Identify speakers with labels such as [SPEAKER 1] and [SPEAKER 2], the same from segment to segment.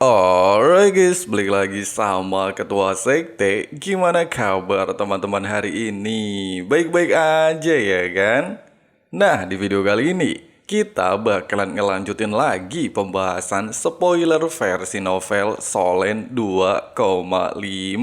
[SPEAKER 1] Alright guys, balik lagi sama Ketua Sekte. Gimana kabar teman-teman hari ini? Baik-baik aja ya kan? Nah, di video kali ini kita bakalan ngelanjutin lagi pembahasan spoiler versi novel Solen 2,5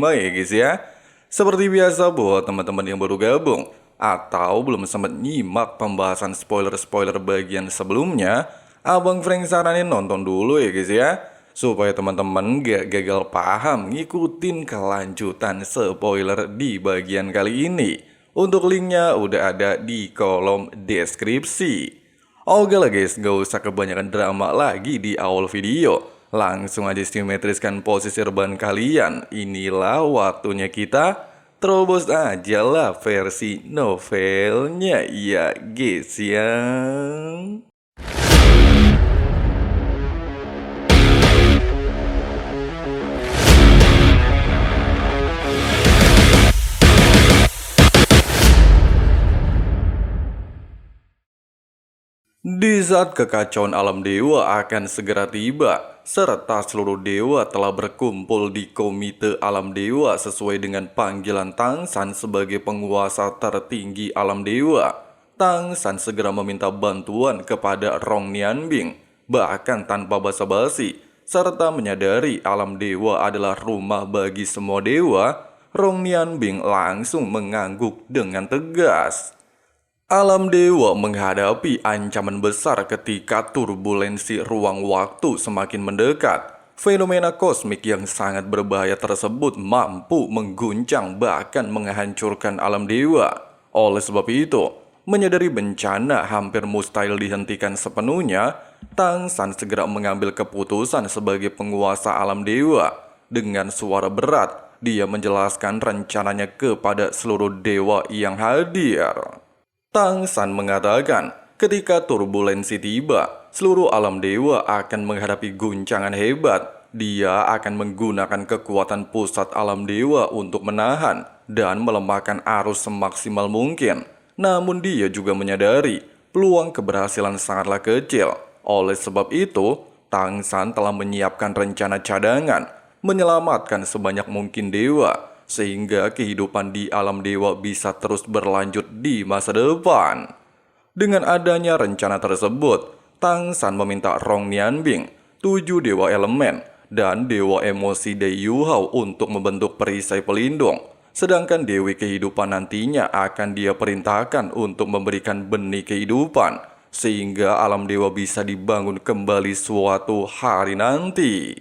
[SPEAKER 1] ya guys ya. Seperti biasa buat teman-teman yang baru gabung atau belum sempat nyimak pembahasan spoiler-spoiler bagian sebelumnya, Abang Frank saranin nonton dulu ya guys ya, supaya teman-teman gak gagal paham ngikutin kelanjutan spoiler di bagian kali ini. Untuk linknya udah ada di kolom deskripsi. Oke lah guys, gak usah kebanyakan drama lagi di awal video. Langsung aja simetriskan posisi rebahan kalian. Inilah waktunya kita terobos aja lah versi novelnya ya guys ya. Di saat kekacauan alam dewa akan segera tiba, serta seluruh dewa telah berkumpul di komite alam dewa sesuai dengan panggilan Tang San sebagai penguasa tertinggi alam dewa, Tang San segera meminta bantuan kepada Rong Nianbing, bahkan tanpa basa-basi, serta menyadari alam dewa adalah rumah bagi semua dewa. Rong Nianbing langsung mengangguk dengan tegas. Alam dewa menghadapi ancaman besar ketika turbulensi ruang waktu semakin mendekat. Fenomena kosmik yang sangat berbahaya tersebut mampu mengguncang bahkan menghancurkan alam dewa. Oleh sebab itu, menyadari bencana hampir mustahil dihentikan sepenuhnya, Tang San segera mengambil keputusan sebagai penguasa alam dewa. Dengan suara berat, dia menjelaskan rencananya kepada seluruh dewa yang hadir. Tang San mengatakan, ketika turbulensi tiba, seluruh alam dewa akan menghadapi guncangan hebat. Dia akan menggunakan kekuatan pusat alam dewa untuk menahan dan melemahkan arus semaksimal mungkin. Namun dia juga menyadari peluang keberhasilan sangatlah kecil. Oleh sebab itu, Tang San telah menyiapkan rencana cadangan, menyelamatkan sebanyak mungkin dewa, sehingga kehidupan di alam dewa bisa terus berlanjut di masa depan. Dengan adanya rencana tersebut, Tang San meminta Rong Nianbing, 7 dewa elemen, dan dewa emosi Dai Yu Hao untuk membentuk perisai pelindung. Sedangkan Dewi Kehidupan nantinya akan dia perintahkan untuk memberikan benih kehidupan, sehingga alam dewa bisa dibangun kembali suatu hari nanti.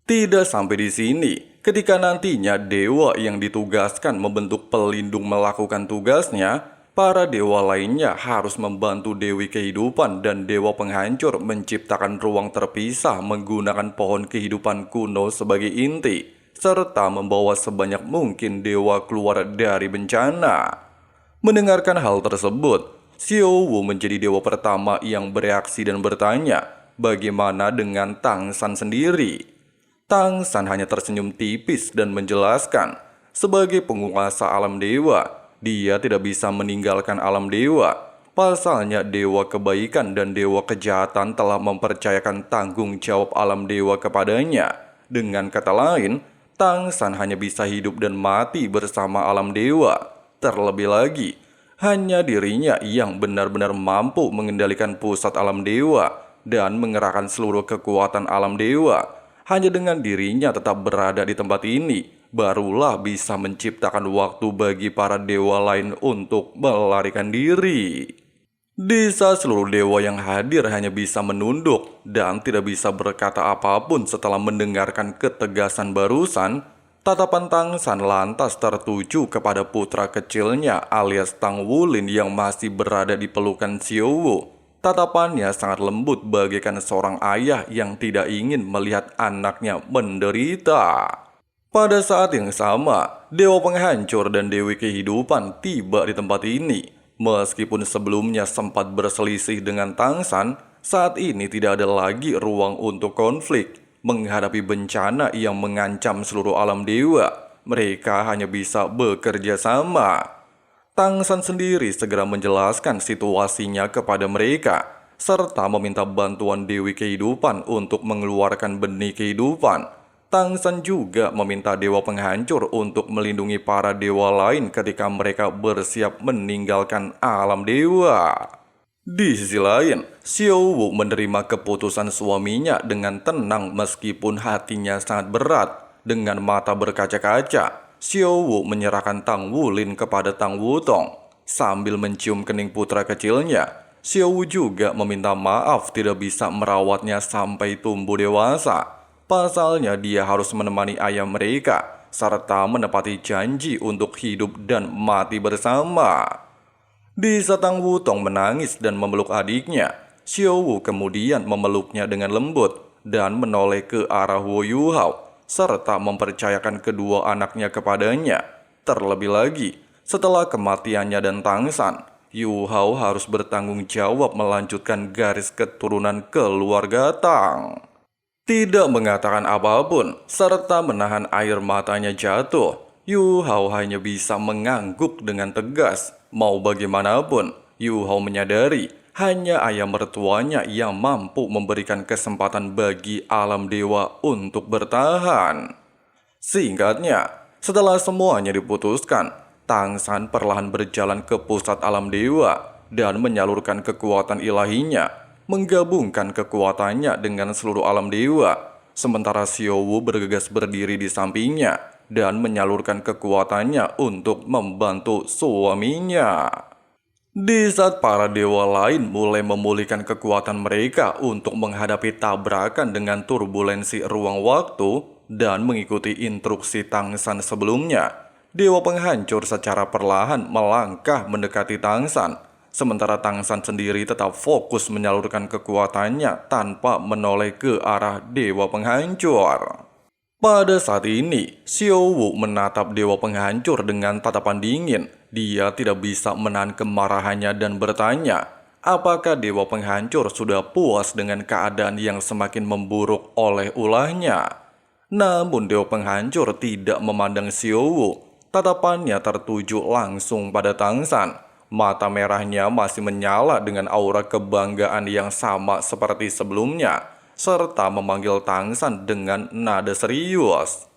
[SPEAKER 1] Tidak sampai di sini. Ketika nantinya dewa yang ditugaskan membentuk pelindung melakukan tugasnya, para dewa lainnya harus membantu Dewi Kehidupan dan Dewa Penghancur menciptakan ruang terpisah menggunakan pohon kehidupan kuno sebagai inti, serta membawa sebanyak mungkin dewa keluar dari bencana. Mendengarkan hal tersebut, Xiao Wu menjadi dewa pertama yang bereaksi dan bertanya, bagaimana dengan Tang San sendiri? Tang San hanya tersenyum tipis dan menjelaskan, sebagai penguasa alam dewa, dia tidak bisa meninggalkan alam dewa. Pasalnya dewa kebaikan dan dewa kejahatan telah mempercayakan tanggung jawab alam dewa kepadanya. Dengan kata lain, Tang San hanya bisa hidup dan mati bersama alam dewa. Terlebih lagi, hanya dirinya yang benar-benar mampu mengendalikan pusat alam dewa dan mengerahkan seluruh kekuatan alam dewa. Hanya dengan dirinya tetap berada di tempat ini, barulah bisa menciptakan waktu bagi para dewa lain untuk melarikan diri. Di saat seluruh dewa yang hadir hanya bisa menunduk dan tidak bisa berkata apapun setelah mendengarkan ketegasan barusan, tatapan Tang San lantas tertuju kepada putra kecilnya alias Tang Wulin yang masih berada di pelukan Xiao Wu. Tatapannya sangat lembut bagaikan seorang ayah yang tidak ingin melihat anaknya menderita. Pada saat yang sama, Dewa Penghancur dan Dewi Kehidupan tiba di tempat ini. Meskipun sebelumnya sempat berselisih dengan Tang San, saat ini tidak ada lagi ruang untuk konflik. Menghadapi bencana yang mengancam seluruh alam dewa, mereka hanya bisa bekerja sama. Tang San sendiri segera menjelaskan situasinya kepada mereka. serta meminta bantuan Dewi Kehidupan untuk mengeluarkan benih kehidupan. Tangsan juga meminta Dewa Penghancur untuk melindungi para dewa lain ketika mereka bersiap meninggalkan alam dewa. Di sisi lain, Xiao Wu menerima keputusan suaminya dengan tenang meskipun hatinya sangat berat. Dengan mata berkaca-kaca, Xiao Wu menyerahkan Tang Wulin kepada Tang Wutong. Sambil mencium kening putra kecilnya, Xiao Wu juga meminta maaf tidak bisa merawatnya sampai tumbuh dewasa. Pasalnya dia harus menemani ayah mereka, serta menepati janji untuk hidup dan mati bersama. Di saat Tang Wutong menangis dan memeluk adiknya, Xiao Wu kemudian memeluknya dengan lembut dan menoleh ke arah Wu Yuhao, serta mempercayakan kedua anaknya kepadanya. Terlebih lagi, setelah kematiannya dan Tangsan, Yu Hao harus bertanggung jawab melanjutkan garis keturunan keluarga Tang. Tidak mengatakan apapun, serta menahan air matanya jatuh, Yu Hao hanya bisa mengangguk dengan tegas. Mau bagaimanapun, Yu Hao menyadari hanya ayah mertuanya yang mampu memberikan kesempatan bagi alam dewa untuk bertahan. Singkatnya, setelah semuanya diputuskan, Tangsan perlahan berjalan ke pusat alam dewa dan menyalurkan kekuatan ilahinya, menggabungkan kekuatannya dengan seluruh alam dewa. Sementara Xiao Wu bergegas berdiri di sampingnya dan menyalurkan kekuatannya untuk membantu suaminya. Di saat para dewa lain mulai memulihkan kekuatan mereka untuk menghadapi tabrakan dengan turbulensi ruang waktu dan mengikuti instruksi Tangsan sebelumnya, Dewa Penghancur secara perlahan melangkah mendekati Tangsan. Sementara Tangsan sendiri tetap fokus menyalurkan kekuatannya tanpa menoleh ke arah Dewa Penghancur. Pada saat ini, Xiao Wu menatap Dewa Penghancur dengan tatapan dingin. Dia tidak bisa menahan kemarahannya dan bertanya, apakah Dewa Penghancur sudah puas dengan keadaan yang semakin memburuk oleh ulahnya? Namun Dewa Penghancur tidak memandang Xiao Wu. Tatapannya tertuju langsung pada Tangsan. Mata merahnya masih menyala dengan aura kebanggaan yang sama seperti sebelumnya, serta memanggil Tangsan dengan nada serius.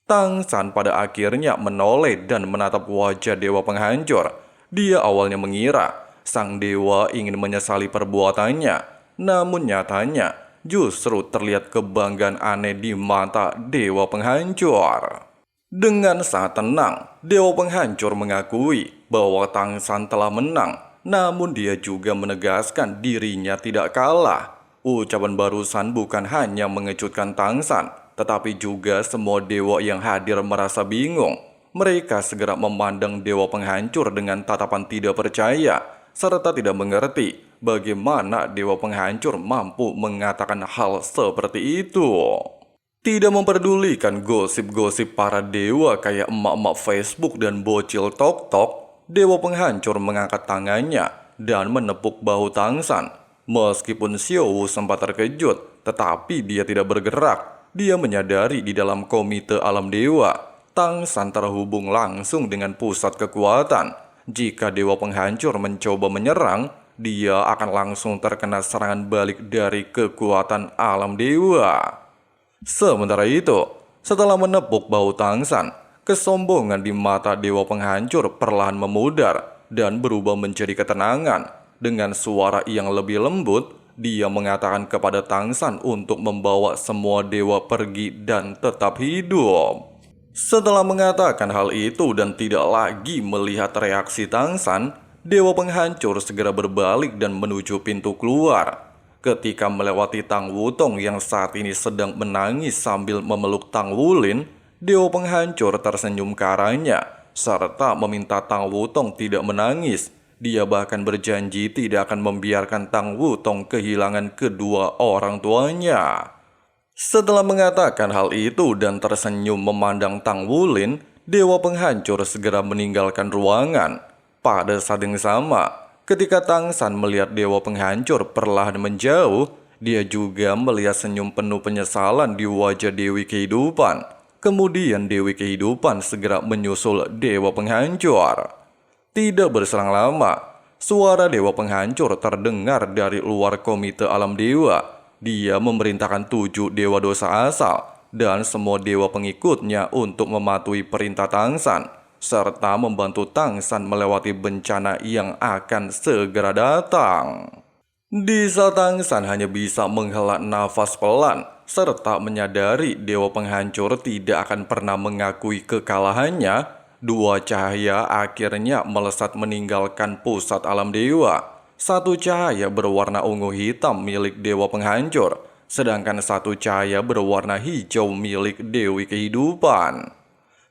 [SPEAKER 1] Tangsan pada akhirnya menoleh dan menatap wajah Dewa Penghancur. Dia awalnya mengira sang dewa ingin menyesali perbuatannya, namun nyatanya justru terlihat kebanggaan aneh di mata Dewa Penghancur. Dengan sangat tenang, Dewa Penghancur mengakui bahwa Tangsan telah menang, namun dia juga menegaskan dirinya tidak kalah. Ucapan barusan bukan hanya mengejutkan Tangsan, tetapi juga semua dewa yang hadir merasa bingung. Mereka segera memandang Dewa Penghancur dengan tatapan tidak percaya, serta tidak mengerti bagaimana Dewa Penghancur mampu mengatakan hal seperti itu. Tidak memperdulikan gosip-gosip para dewa kayak emak-emak Facebook dan bocil TokTok, Dewa Penghancur mengangkat tangannya dan menepuk bahu Tangsan. Meskipun Xiao Wu sempat terkejut, tetapi dia tidak bergerak. Dia menyadari di dalam komite alam dewa, Tangsan terhubung langsung dengan pusat kekuatan. Jika Dewa Penghancur mencoba menyerang, dia akan langsung terkena serangan balik dari kekuatan alam dewa. Sementara itu, setelah menepuk bahu Tangsan, kesombongan di mata Dewa Penghancur perlahan memudar dan berubah menjadi ketenangan. Dengan suara yang lebih lembut, dia mengatakan kepada Tangsan untuk membawa semua dewa pergi dan tetap hidup. Setelah mengatakan hal itu dan tidak lagi melihat reaksi Tangsan, Dewa Penghancur segera berbalik dan menuju pintu keluar. Ketika melewati Tang Wutong yang saat ini sedang menangis sambil memeluk Tang Wulin, Dewa Penghancur tersenyum ke arahnya, serta meminta Tang Wutong tidak menangis. Dia bahkan berjanji tidak akan membiarkan Tang Wutong kehilangan kedua orang tuanya. Setelah mengatakan hal itu dan tersenyum memandang Tang Wulin, Dewa Penghancur segera meninggalkan ruangan. Pada saat yang sama, ketika Tangsan melihat Dewa Penghancur perlahan menjauh, dia juga melihat senyum penuh penyesalan di wajah Dewi Kehidupan. Kemudian Dewi Kehidupan segera menyusul Dewa Penghancur. Tidak berselang lama, suara dewa penghancur terdengar dari luar komite alam dewa. Dia memerintahkan 7 dewa dosa asal dan semua dewa pengikutnya untuk mematuhi perintah Tangsan, serta membantu Tangsan melewati bencana yang akan segera datang. Di saat Tangsan hanya bisa menghela nafas pelan, serta menyadari dewa penghancur tidak akan pernah mengakui kekalahannya, 2 cahaya akhirnya melesat meninggalkan pusat alam dewa. 1 cahaya berwarna ungu hitam milik dewa penghancur, sedangkan 1 cahaya berwarna hijau milik Dewi Kehidupan.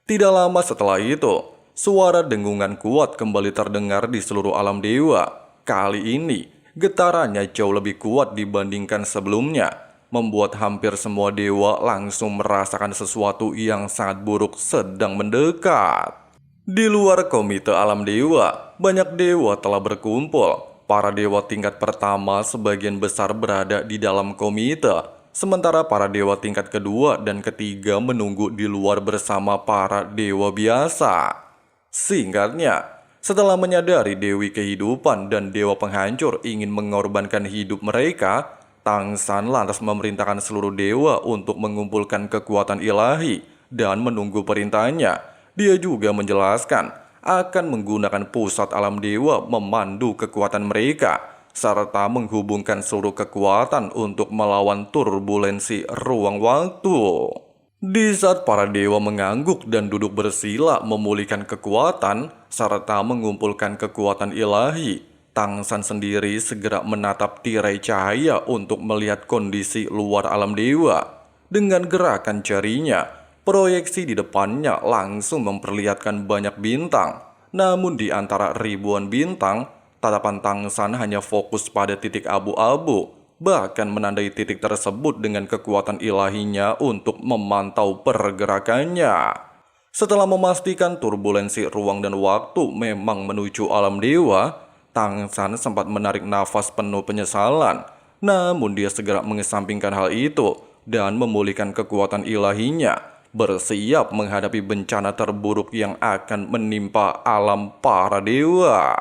[SPEAKER 1] Tidak lama setelah itu, suara dengungan kuat kembali terdengar di seluruh alam dewa. Kali ini, getarannya jauh lebih kuat dibandingkan sebelumnya, membuat hampir semua dewa langsung merasakan sesuatu yang sangat buruk sedang mendekat. Di luar komite alam dewa, banyak dewa telah berkumpul. Para dewa tingkat pertama sebagian besar berada di dalam komite, sementara para dewa tingkat kedua dan ketiga menunggu di luar bersama para dewa biasa. Singkatnya, setelah menyadari Dewi Kehidupan dan Dewa Penghancur ingin mengorbankan hidup mereka, Tangsan lantas memerintahkan seluruh dewa untuk mengumpulkan kekuatan ilahi dan menunggu perintahnya. Dia juga menjelaskan akan menggunakan pusat alam dewa memandu kekuatan mereka, serta menghubungkan seluruh kekuatan untuk melawan turbulensi ruang waktu. Di saat para dewa mengangguk dan duduk bersila memulihkan kekuatan, serta mengumpulkan kekuatan ilahi, Tangsan sendiri segera menatap tirai cahaya untuk melihat kondisi luar alam dewa. Dengan gerakan jarinya, proyeksi di depannya langsung memperlihatkan banyak bintang. Namun di antara ribuan bintang, tatapan Tangsan hanya fokus pada titik abu-abu, bahkan menandai titik tersebut dengan kekuatan ilahinya untuk memantau pergerakannya. Setelah memastikan turbulensi ruang dan waktu memang menuju alam dewa, Tangsan sempat menarik nafas penuh penyesalan. Namun dia segera mengesampingkan hal itu dan memulihkan kekuatan ilahinya, bersiap menghadapi bencana terburuk yang akan menimpa alam para dewa.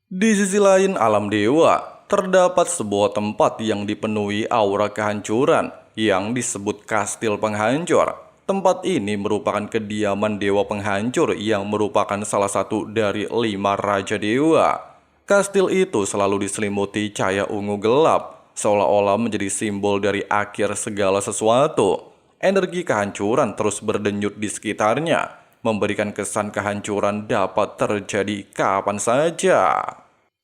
[SPEAKER 1] Di sisi lain alam dewa, terdapat sebuah tempat yang dipenuhi aura kehancuran yang disebut Kastil Penghancur. Tempat ini merupakan kediaman dewa penghancur yang merupakan salah satu dari 5 raja dewa. Kastil itu selalu diselimuti cahaya ungu gelap, seolah-olah menjadi simbol dari akhir segala sesuatu. Energi kehancuran terus berdenyut di sekitarnya, memberikan kesan kehancuran dapat terjadi kapan saja.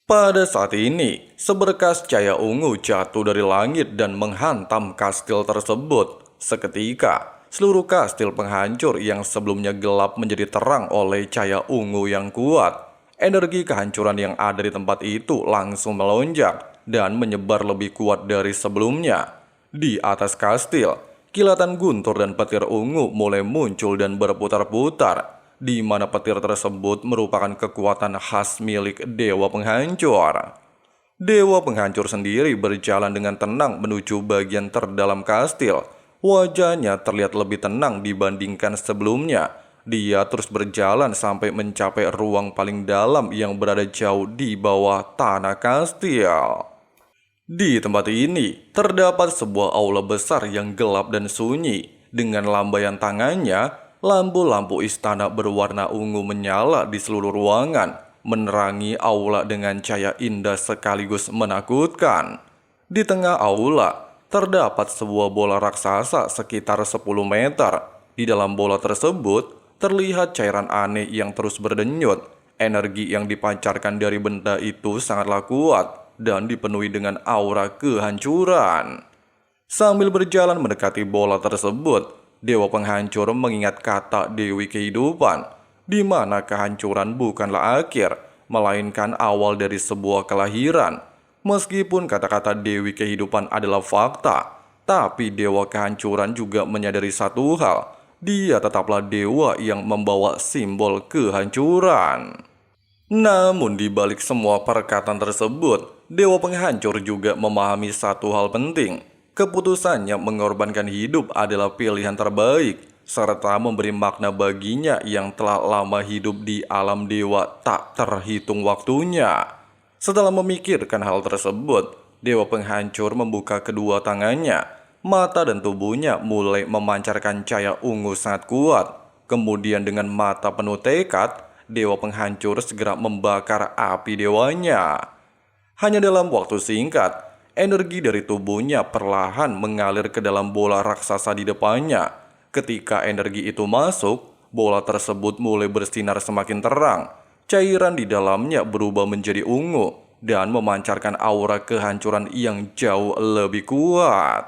[SPEAKER 1] Pada saat ini, seberkas cahaya ungu jatuh dari langit dan menghantam kastil tersebut. Seketika, seluruh kastil penghancur yang sebelumnya gelap menjadi terang oleh cahaya ungu yang kuat. Energi kehancuran yang ada di tempat itu langsung melonjak dan menyebar lebih kuat dari sebelumnya. Di atas kastil, kilatan guntur dan petir ungu mulai muncul dan berputar-putar, di mana petir tersebut merupakan kekuatan khas milik Dewa Penghancur. Dewa Penghancur sendiri berjalan dengan tenang menuju bagian terdalam kastil. Wajahnya terlihat lebih tenang dibandingkan sebelumnya. Dia terus berjalan sampai mencapai ruang paling dalam yang berada jauh di bawah tanah kastil. Di tempat ini, terdapat sebuah aula besar yang gelap dan sunyi. Dengan lambaian tangannya, lampu-lampu istana berwarna ungu menyala di seluruh ruangan, menerangi aula dengan cahaya indah sekaligus menakutkan. Di tengah aula, terdapat sebuah bola raksasa sekitar 10 meter. Di dalam bola tersebut, terlihat cairan aneh yang terus berdenyut. Energi yang dipancarkan dari benda itu sangatlah kuat dan dipenuhi dengan aura kehancuran. Sambil berjalan mendekati bola tersebut, Dewa Penghancur mengingat kata Dewi Kehidupan, di mana kehancuran bukanlah akhir, melainkan awal dari sebuah kelahiran. Meskipun kata-kata Dewi Kehidupan adalah fakta, tapi Dewa Kehancuran juga menyadari satu hal. Dia tetaplah dewa yang membawa simbol kehancuran. Namun di balik semua perkataan tersebut, Dewa Penghancur juga memahami satu hal penting. Keputusannya mengorbankan hidup adalah pilihan terbaik, serta memberi makna baginya yang telah lama hidup di alam dewa tak terhitung waktunya. Setelah memikirkan hal tersebut, Dewa Penghancur membuka kedua tangannya. Mata dan tubuhnya mulai memancarkan cahaya ungu sangat kuat. Kemudian dengan mata penuh tekad, Dewa Penghancur segera membakar api dewanya. Hanya dalam waktu singkat, energi dari tubuhnya perlahan mengalir ke dalam bola raksasa di depannya. Ketika energi itu masuk, bola tersebut mulai bersinar semakin terang. Cairan di dalamnya berubah menjadi ungu dan memancarkan aura kehancuran yang jauh lebih kuat.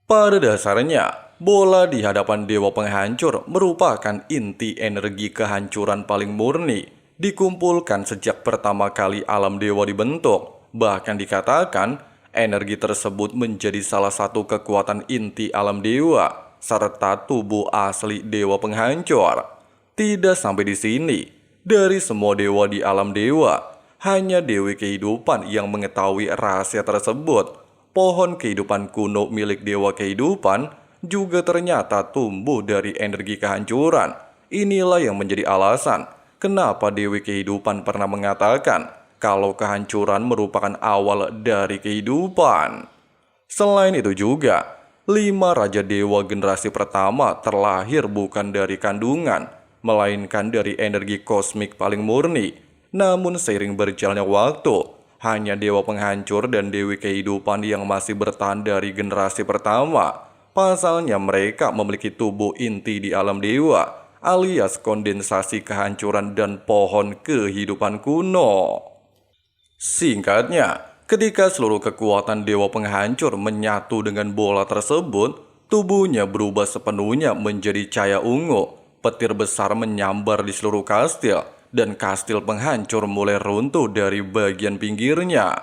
[SPEAKER 1] Pada dasarnya, bola di hadapan Dewa Penghancur merupakan inti energi kehancuran paling murni, dikumpulkan sejak pertama kali alam dewa dibentuk. Bahkan dikatakan, energi tersebut menjadi salah satu kekuatan inti alam dewa, serta tubuh asli Dewa Penghancur. Tidak sampai di sini, dari semua dewa di alam dewa, hanya Dewi Kehidupan yang mengetahui rahasia tersebut. Pohon kehidupan kuno milik Dewa Kehidupan juga ternyata tumbuh dari energi kehancuran. Inilah yang menjadi alasan kenapa Dewi Kehidupan pernah mengatakan kalau kehancuran merupakan awal dari kehidupan. Selain itu juga, 5 Raja Dewa generasi pertama terlahir bukan dari kandungan, melainkan dari energi kosmik paling murni. Namun seiring berjalannya waktu, hanya Dewa Penghancur dan Dewi Kehidupan yang masih bertahan dari generasi pertama. Pasalnya mereka memiliki tubuh inti di alam dewa, alias kondensasi kehancuran dan pohon kehidupan kuno. Singkatnya, ketika seluruh kekuatan Dewa Penghancur menyatu dengan bola tersebut, tubuhnya berubah sepenuhnya menjadi cahaya ungu. Petir besar menyambar di seluruh kastil, dan kastil penghancur mulai runtuh dari bagian pinggirnya.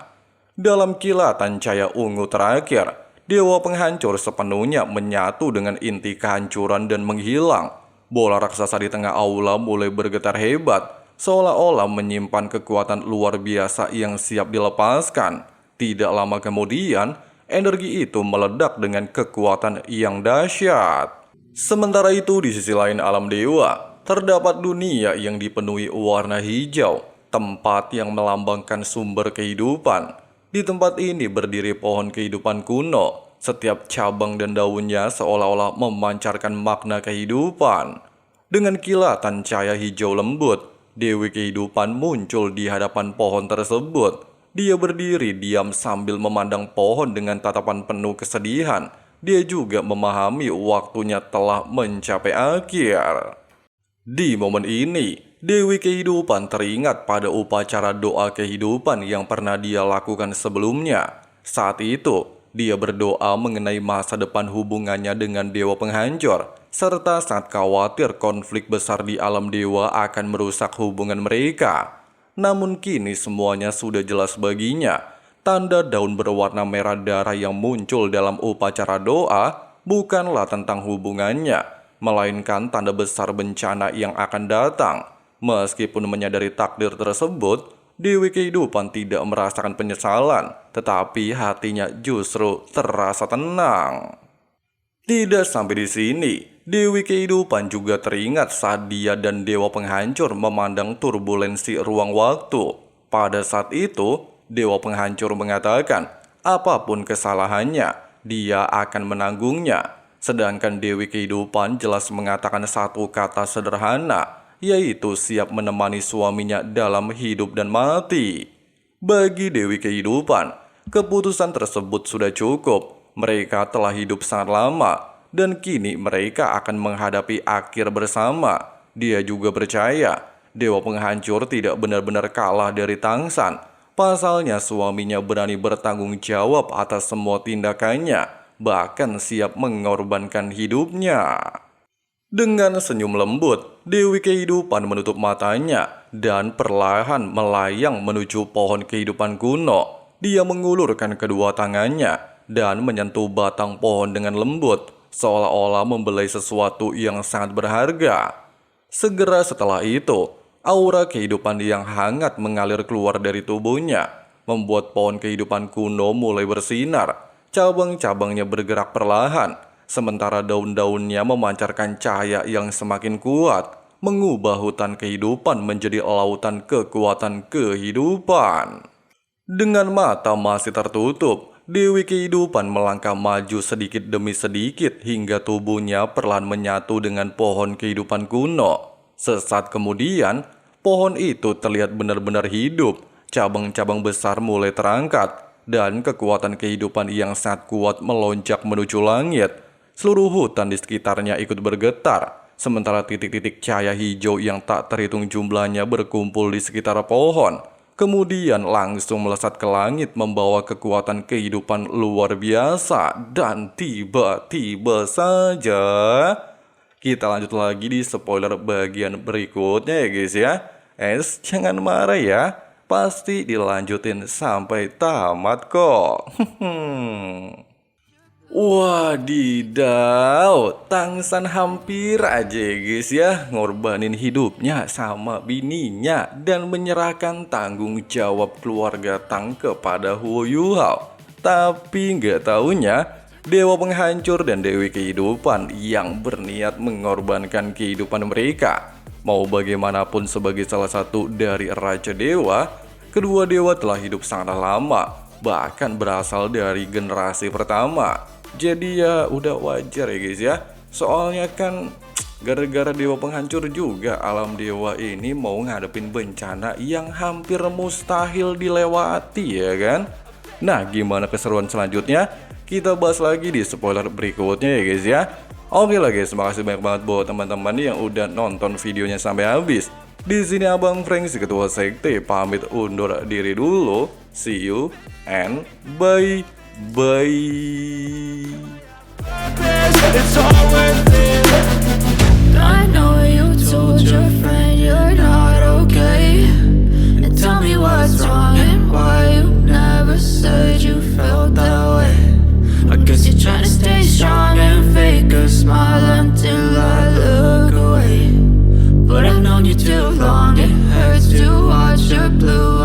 [SPEAKER 1] Dalam kilatan cahaya ungu terakhir, Dewa Penghancur sepenuhnya menyatu dengan inti kehancuran dan menghilang. Bola raksasa di tengah aula mulai bergetar hebat, seolah-olah menyimpan kekuatan luar biasa yang siap dilepaskan. Tidak lama kemudian, energi itu meledak dengan kekuatan yang dahsyat. Sementara itu di sisi lain alam dewa, terdapat dunia yang dipenuhi warna hijau, tempat yang melambangkan sumber kehidupan. Di tempat ini berdiri pohon kehidupan kuno. Setiap cabang dan daunnya seolah-olah memancarkan makna kehidupan. Dengan kilatan cahaya hijau lembut, Dewi Kehidupan muncul di hadapan pohon tersebut. Dia berdiri diam sambil memandang pohon dengan tatapan penuh kesedihan. Dia juga memahami waktunya telah mencapai akhir. Di momen ini, Dewi Kehidupan teringat pada upacara doa kehidupan yang pernah dia lakukan sebelumnya. Saat itu, dia berdoa mengenai masa depan hubungannya dengan Dewa Penghancur, serta sangat khawatir konflik besar di alam dewa akan merusak hubungan mereka. Namun kini semuanya sudah jelas baginya. Tanda daun berwarna merah darah yang muncul dalam upacara doa bukanlah tentang hubungannya, melainkan tanda besar bencana yang akan datang. Meskipun menyadari takdir tersebut, Dewi Kehidupan tidak merasakan penyesalan, tetapi hatinya justru terasa tenang. Tidak sampai di sini, Dewi Kehidupan juga teringat saat dia dan Dewa Penghancur memandang turbulensi ruang waktu. Pada saat itu, Dewa Penghancur mengatakan apapun kesalahannya, dia akan menanggungnya. Sedangkan Dewi Kehidupan jelas mengatakan satu kata sederhana, yaitu siap menemani suaminya dalam hidup dan mati. Bagi Dewi Kehidupan, keputusan tersebut sudah cukup. Mereka telah hidup sangat lama, dan kini mereka akan menghadapi akhir bersama. Dia juga percaya, Dewa Penghancur tidak benar-benar kalah dari Tangsan. Pasalnya suaminya berani bertanggung jawab atas semua tindakannya, bahkan siap mengorbankan hidupnya. Dengan senyum lembut, Dewi Kehidupan menutup matanya dan perlahan melayang menuju pohon kehidupan kuno. Dia mengulurkan kedua tangannya dan menyentuh batang pohon dengan lembut, seolah-olah membelai sesuatu yang sangat berharga. Segera setelah itu, aura kehidupan yang hangat mengalir keluar dari tubuhnya, membuat pohon kehidupan kuno mulai bersinar. Cabang-cabangnya bergerak perlahan, sementara daun-daunnya memancarkan cahaya yang semakin kuat, mengubah hutan kehidupan menjadi lautan kekuatan kehidupan. Dengan mata masih tertutup, Dewi Kehidupan melangkah maju sedikit demi sedikit hingga tubuhnya perlahan menyatu dengan pohon kehidupan kuno. Sesaat kemudian, pohon itu terlihat benar-benar hidup. Cabang-cabang besar mulai terangkat, dan kekuatan kehidupan yang sangat kuat melonjak menuju langit. Seluruh hutan di sekitarnya ikut bergetar, sementara titik-titik cahaya hijau yang tak terhitung jumlahnya berkumpul di sekitar pohon. Kemudian langsung melesat ke langit membawa kekuatan kehidupan luar biasa. Dan tiba-tiba saja kita lanjut lagi di spoiler bagian berikutnya ya guys ya. Jangan marah ya, pasti dilanjutin sampai tamat kok. Wadidaw, Tangsan hampir aja ya guys ya ngorbanin hidupnya sama bininya dan menyerahkan tanggung jawab keluarga Tang kepada Huo Yuhao. Tapi nggak taunya dewa penghancur dan dewi kehidupan yang berniat mengorbankan kehidupan mereka. Mau bagaimanapun sebagai salah satu dari Raja Dewa, kedua dewa telah hidup sangat lama, bahkan berasal dari generasi pertama. Jadi ya udah wajar ya guys ya. Soalnya kan gara-gara dewa penghancur juga alam dewa ini mau ngadepin bencana yang hampir mustahil dilewati ya kan. Nah gimana keseruan selanjutnya? Kita bahas lagi di spoiler berikutnya ya guys ya. Oke lah guys, makasih banyak banget buat teman-teman yang udah nonton videonya sampai habis. Di sini Abang Frank si Ketua Sekte pamit undur diri dulu. See you and bye.
[SPEAKER 2] It's all worth it. I know you told your friend you're not okay, and tell me what's wrong and why you never said you felt that way. I guess you're trying to stay strong and fake a smile until I look away, but I've known you too long. It hurts to watch your blue